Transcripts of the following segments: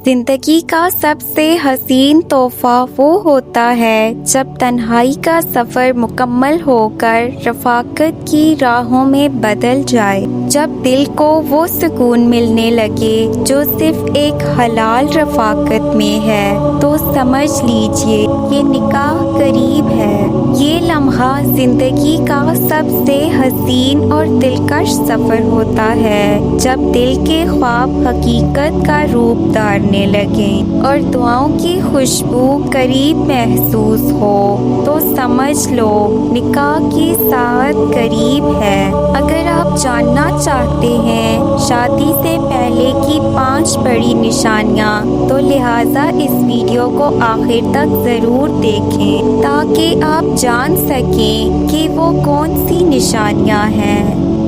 زندگی کا سب سے حسین تحفہ وہ ہوتا ہے جب تنہائی کا سفر مکمل ہو کر رفاقت کی راہوں میں بدل جائے، جب دل کو وہ سکون ملنے لگے جو صرف ایک حلال رفاقت میں ہے، تو سمجھ لیجئے یہ نکاح قریب ہے۔ یہ لمحہ زندگی کا سب سے حسین اور دلکش سفر ہوتا ہے، جب دل کے خواب حقیقت کا روپ دھارنے لگیں اور دعاؤں کی خوشبو قریب محسوس ہو، تو سمجھ لو نکاح کی ساعت قریب ہے۔ اگر آپ جاننا چاہتے ہیں شادی سے پہلے کی 5 بڑی نشانیاں، تو لہٰذا اس ویڈیو کو آخر تک ضرور دیکھیں تاکہ آپ جان سکیں کہ وہ کون سی نشانیاں ہیں۔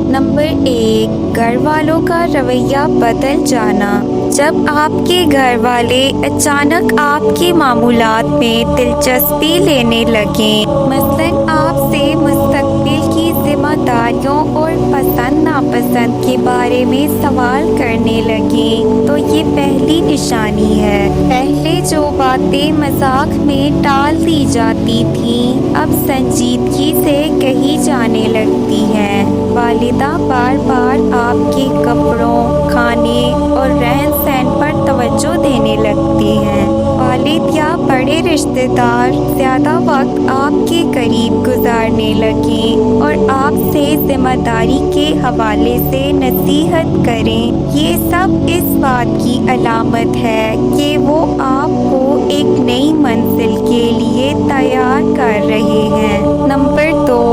نمبر 1، گھر والوں کا رویہ بدل جانا۔ جب آپ کے گھر والے اچانک آپ کے معمولات میں دلچسپی لینے لگیں، مثلاً آپ سے مستقبل کی ذمہ داریوں اور پسند ناپسند کے بارے میں سوال کرنے لگیں، تو یہ پہلی نشانی ہے۔ پہلے جو باتیں مذاق میں ٹال دی جاتی تھیں، اب سنجیدگی سے کہی جانے لگتی ہیں۔ والدہ بار بار آپ کے کپڑوں، کھانے اور رہن سہن پر توجہ دینے لگتی ہیں۔ والد یا بڑے رشتہ دار زیادہ وقت آپ کے قریب گزارنے لگیں اور آپ سے ذمہ داری کے حوالے سے نصیحت کریں۔ یہ سب اس بات کی علامت ہے کہ وہ آپ کو ایک نئی منزل کے لیے تیار کر رہے ہیں۔ نمبر 2،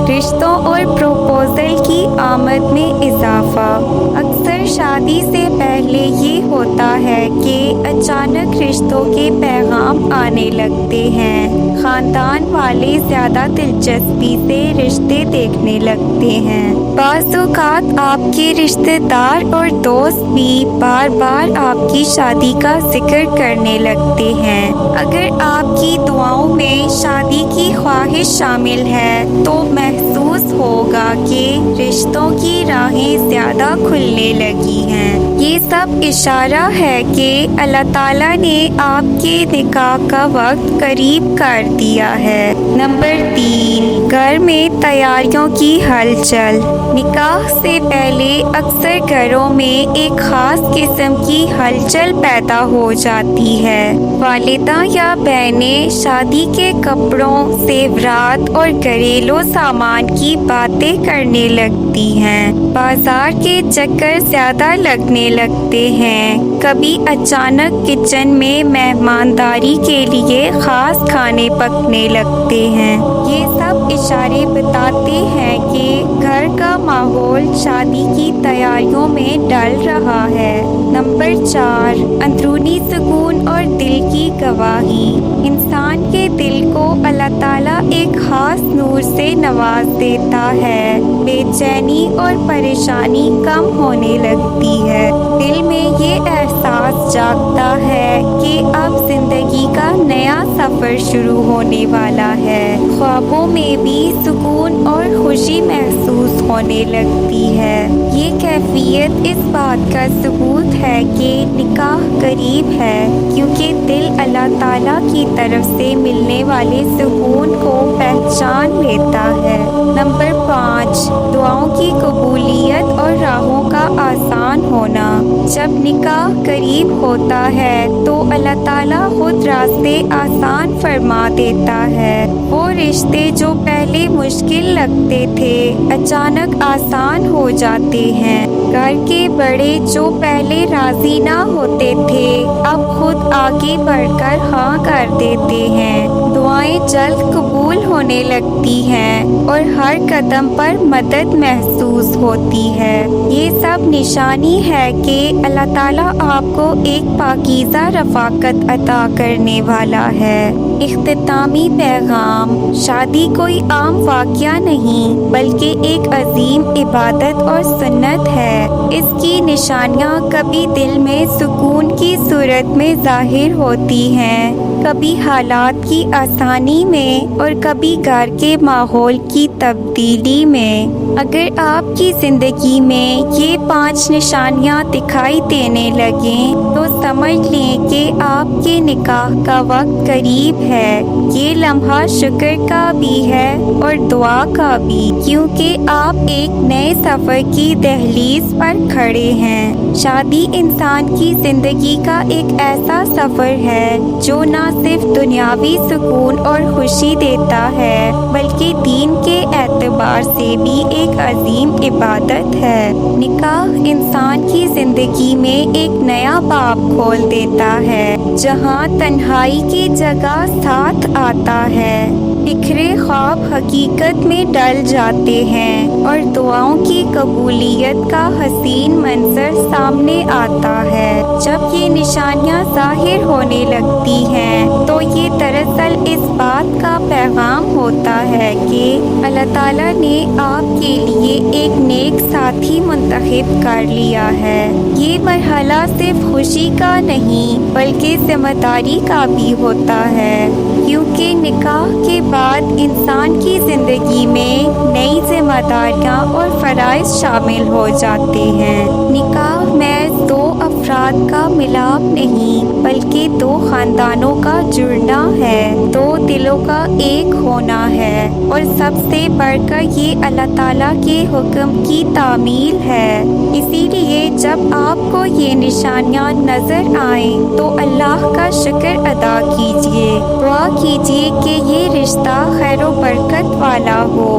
رشتوں اور پروپوزل کی آمد میں اضافہ۔ اکثر شادی سے پہلے یہ ہوتا ہے کہ اچانک رشتوں کے پیغام آنے لگتے ہیں۔ خاندان والے زیادہ دلچسپی سے رشتے دیکھنے لگتے ہیں۔ بعض اوقات آپ کے رشتہ دار اور دوست بھی بار بار آپ کی شادی کا ذکر کرنے لگتے ہیں۔ اگر آپ کی دعاؤں میں شادی کی خواہش شامل ہے، تو محسوس ہوگا کہ رشتوں کی راہیں زیادہ کھلنے لگی ہیں۔ یہ سب اشارہ ہے کہ اللہ تعالیٰ نے آپ کے نکاح کا وقت قریب کر دیا ہے۔ نمبر 3، گھر میں تیاریوں کی ہلچل۔ نکاح سے پہلے اکثر گھروں میں ایک خاص قسم کی ہلچل پیدا ہو جاتی ہے۔ والدہ یا بہنیں شادی کے کپڑوں، زیورات اور گھریلو سامان کی باتیں کرنے لگتی ہیں۔ بازار کے چکر زیادہ لگنے لگتے ہیں۔ کبھی اچانک کچن میں مہمانداری کے لیے خاص کھانے پکنے لگتے ہیں۔ یہ سب اشارے بتاتے ہیں کہ گھر کا ماحول شادی کی تیاریوں میں ڈل رہا ہے۔ نمبر 4، اندرونی سکون اور دل کی گواہی۔ انسان کے دل کو اللہ تعالیٰ ایک خاص نور سے نواز دیتا ہے۔ بے چینی اور پریشانی کم ہونے لگتی ہے۔ دل میں یہ احساس جاگتا ہے کہ اب زندگی کا نیا سفر شروع ہونے والا ہے۔ خوابوں میں بھی سکون اور خوشی محسوس ہونے لگتی ہے۔ یہ کیفیت اس بات کا ثبوت ہے کہ نکاح قریب ہے، کیونکہ دل اللہ تعالیٰ کی طرف سے ملنے والے سکون کو پہچان لیتا ہے۔ نمبر 5، دعاؤں کی قبولیت اور راہوں کا آسان ہونا۔ جب نکاح قریب ہوتا ہے تو اللہ تعالیٰ خود راستے آسان فرما دیتا ہے۔ وہ رشتے جو پہلے مشکل لگتے تھے اچانک آسان ہو جاتے ہیں۔ گھر کے بڑے جو پہلے راضی نہ ہوتے تھے اب خود آگے بڑھ کر ہاں کر دیتے ہیں۔ دعائیں جلد قبول ہونے لگتی ہیں اور ہر قدم پر مدد محسوس ہوتی ہے۔ یہ سب نشانی ہے کہ اللہ تعالیٰ آپ کو ایک پاکیزہ رفاقت عطا کرنے والا ہے۔ اختتامی پیغام: شادی کوئی عام واقعہ نہیں بلکہ ایک عظیم عبادت اور سنت ہے۔ اس کی نشانیاں کبھی دل میں سکون کی صورت میں ظاہر ہوتی ہیں، کبھی حالات کی آسانی میں اور کبھی گھر کے ماحول کی تبدیلی میں۔ اگر آپ کی زندگی میں یہ 5 نشانیاں دکھائی دینے لگیں تو سمجھ لیں کہ آپ کے نکاح کا وقت قریب ہے۔ یہ لمحہ شکر کا بھی ہے اور دعا کا بھی، کیونکہ آپ ایک نئے سفر کی دہلیز پر کھڑے ہیں۔ شادی انسان کی زندگی کا ایک ایسا سفر ہے جو نہ صرف دنیاوی سکون اور خوشی دیتا ہے بلکہ دین کے اعتبار سے بھی ایک عظیم عبادت ہے۔ نکاح انسان کی زندگی میں ایک نیا باب کھول دیتا ہے جہاں تنہائی کی جگہ ساتھ آتا ہے، بکھرے خواب حقیقت میں ڈل جاتے ہیں اور دعاؤں کی قبولیت کا حسین منظر سامنے آتا ہے۔ جب یہ نشانیاں ظاہر ہونے لگتی ہیں تو یہ دراصل اس بات کا پیغام ہوتا ہے کہ اللہ تعالیٰ نے آپ کے لیے ایک نیک ساتھی منتخب کر لیا ہے۔ یہ مرحلہ صرف خوشی کا نہیں بلکہ ذمہ داری کا بھی ہوتا ہے، کیونکہ نکاح کے بعد انسان کی زندگی میں نئی ذمہ داریاں اور فرائض شامل ہو جاتے ہیں۔ نکاح محض 2 افراد کا ملاپ نہیں بلکہ 2 خاندانوں کا جڑنا ہے، 2 دلوں کا ایک ہونا ہے، اور سب سے بڑھ کر یہ اللہ تعالیٰ کے حکم کی تعمیل ہے۔ اسی لیے جب آپ کو یہ نشانیاں نظر آئیں تو اللہ کا شکر ادا کیجیے، دعا کیجیے کہ یہ رشتہ خیر و برکت والا ہو۔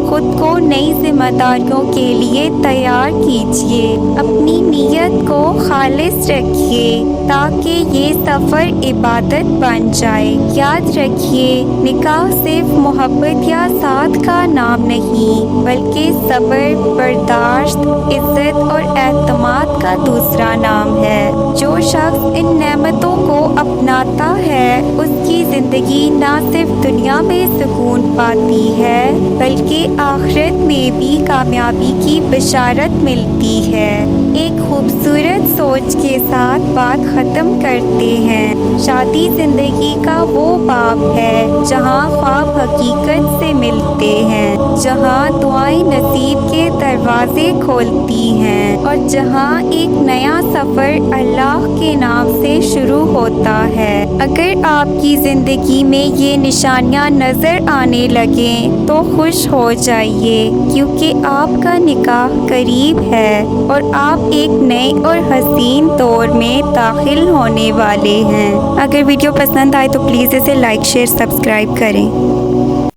خود کو نئی ذمہ داریوں کے لیے تیار کیجیے، اپنی نیت کو خالص رکھیے تاکہ یہ سفر عبادت بن جائے۔ یاد رکھیے، نکاح صرف محبت یا ساتھ کا نام نہیں بلکہ صبر، برداشت، عزت اور اعتماد کا دوسرا نام ہے۔ جو شخص ان نعمتوں کو اپناتا ہے اس کی زندگی نہ صرف دنیا میں سکون پاتی ہے بلکہ آخرت میں بھی کامیابی کی بشارت ملتی ہے۔ ایک خوبصورت سوچ کے ساتھ بات ختم کرتے ہیں۔ شادی زندگی کا وہ باب ہے جہاں خواب حقیقت سے ملتے ہیں، جہاں دعائیں نصیب کے دروازے کھولتی ہیں اور جہاں ایک نیا سفر اللہ کے نام سے شروع ہوتا ہے۔ اگر آپ کی زندگی میں یہ نشانیاں نظر آنے لگیں تو خوش ہو جائیے، کیونکہ آپ کا نکاح قریب ہے اور آپ ایک نئے اور حسین دور میں داخل ہونے والے ہیں۔ اگر ویڈیو پسند آئے تو پلیز اسے لائک، شیئر، سبسکرائب کریں۔